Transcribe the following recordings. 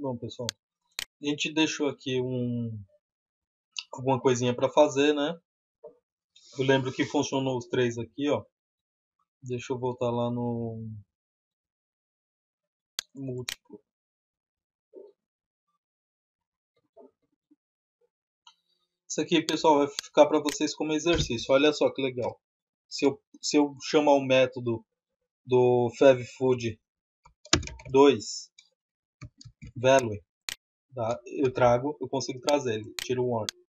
Bom, pessoal, a gente deixou aqui alguma coisinha para fazer, né? Eu lembro que funcionou os três aqui, ó. Deixa eu voltar lá no múltiplo. Isso aqui, pessoal, vai ficar para vocês como exercício. Olha só que legal. Se eu chamar o método do favfood 2 value, tá? Eu consigo trazer ele, tiro o warning.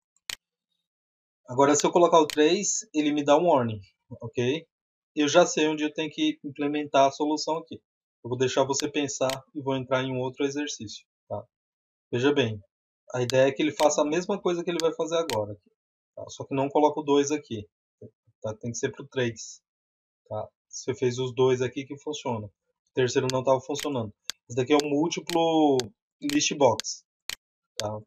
Agora, se eu colocar o 3, ele me dá um warning, ok? Eu já sei onde eu tenho que implementar a solução aqui. Eu vou deixar você pensar e vou entrar em um outro exercício, tá? Veja bem, a ideia é que ele faça a mesma coisa que ele vai fazer agora, tá? Só que não coloca o 2 aqui, tá? Tem que ser para o 3, tá? Você fez os dois aqui que funciona. O terceiro não estava funcionando. Esse daqui é o múltiplo list box, tá?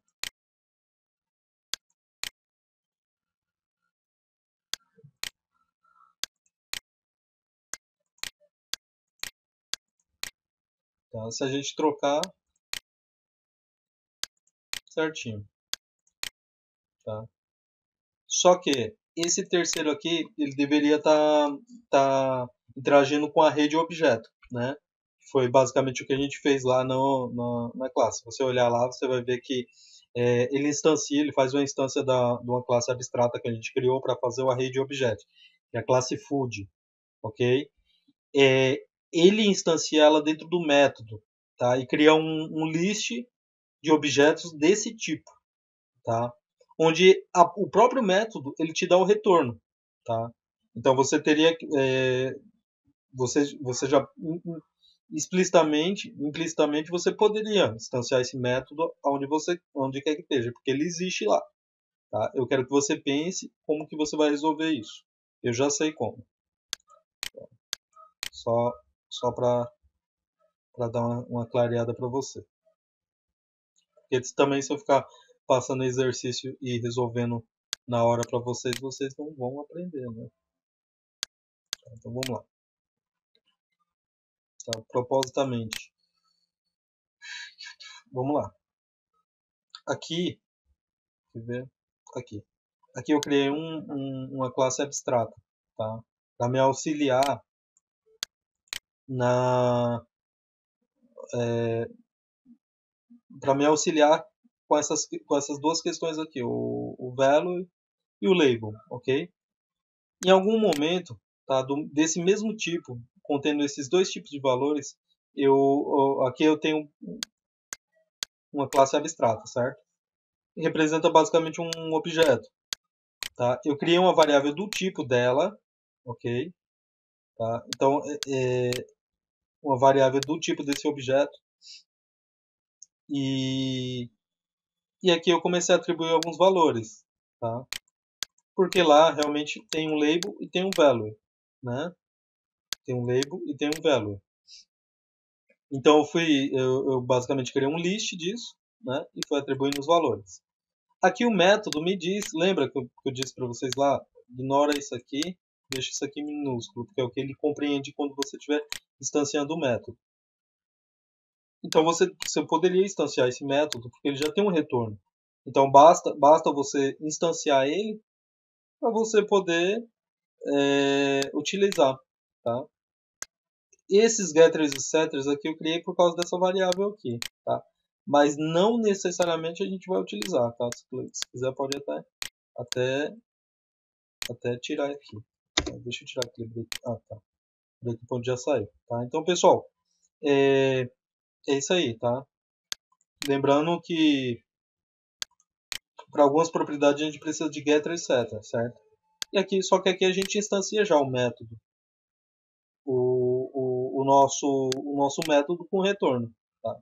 Tá? Se a gente trocar certinho, tá? Só que esse terceiro aqui, ele deveria tá interagindo com a rede objeto, né? Foi basicamente o que a gente fez lá na classe. Se você olhar lá, você vai ver que ele faz uma instância de uma classe abstrata que a gente criou para fazer o array de objeto, que é a classe food, ok? É, ele instancia ela dentro do método, tá? E cria um list de objetos desse tipo, tá? Onde o próprio método ele te dá o retorno, tá? Então você teria você já implicitamente você poderia instanciar esse método onde quer que esteja, porque ele existe lá, tá? Eu quero que você pense como que você vai resolver isso. Eu já sei como. Só só para dar uma clareada para você. Porque também se eu ficar passando exercício e resolvendo na hora para vocês não vão aprender, né? Então vamos lá. Tá? Propositamente. Vamos lá. Aqui, quer ver? Aqui. Aqui eu criei uma classe abstrata, tá? Para me auxiliar na, para me auxiliar com essas duas questões aqui, o value e o label, ok? Em algum momento, tá? Desse mesmo tipo, contendo esses dois tipos de valores, aqui eu tenho uma classe abstrata, certo? E representa basicamente um objeto, tá? Eu criei uma variável do tipo dela, ok? Tá? Então, uma variável do tipo desse objeto e, e aqui eu comecei a atribuir alguns valores, tá? Porque lá realmente tem um label e tem um value, né? Tem um label e tem um value. Então eu basicamente criei um list disso, né? E fui atribuindo os valores. Aqui o método me diz, lembra que eu disse para vocês lá, ignora isso aqui, deixa isso aqui minúsculo, porque é o que ele compreende quando você estiver instanciando o método. Então você poderia instanciar esse método, porque ele já tem um retorno. Então basta você instanciar ele para você poder utilizar, tá? Esses getters e setters aqui eu criei por causa dessa variável aqui, tá? Mas não necessariamente a gente vai utilizar, tá? Se quiser pode até, até tirar aqui. Deixa eu tirar aqui. Ah, tá. O breakpoint já saiu, tá? Então, pessoal, é, é isso aí, tá? Lembrando que para algumas propriedades a gente precisa de getter e setter, certo? Só que aqui a gente instancia já o método, o nosso método com retorno, tá?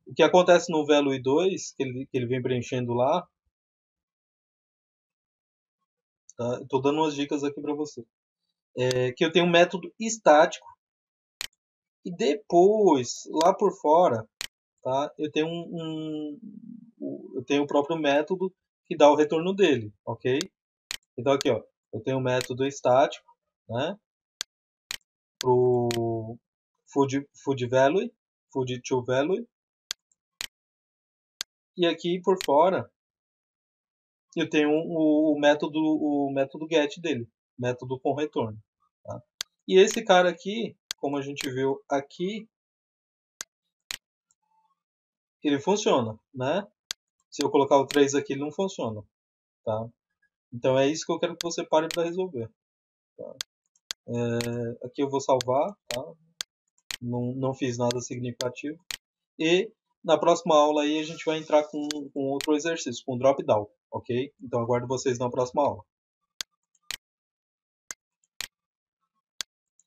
O que acontece no value 2, que ele vem preenchendo lá, tá? Estou dando umas dicas aqui para você. É que eu tenho um método estático e depois, lá por fora, tá? Eu tenho o próprio método que dá o retorno dele, ok? Então aqui, ó, eu tenho o método estático, né? Pro food value, food to value, E aqui por fora eu tenho o método get dele, método com retorno. Tá? E esse cara aqui, como a gente viu aqui, ele funciona, né? Se eu colocar o 3 aqui, ele não funciona. Tá? Então é isso que eu quero que você pare para resolver. Tá? Aqui eu vou salvar, tá? Não fiz nada significativo. E na próxima aula aí a gente vai entrar com outro exercício, com drop down, ok? Então aguardo vocês na próxima aula.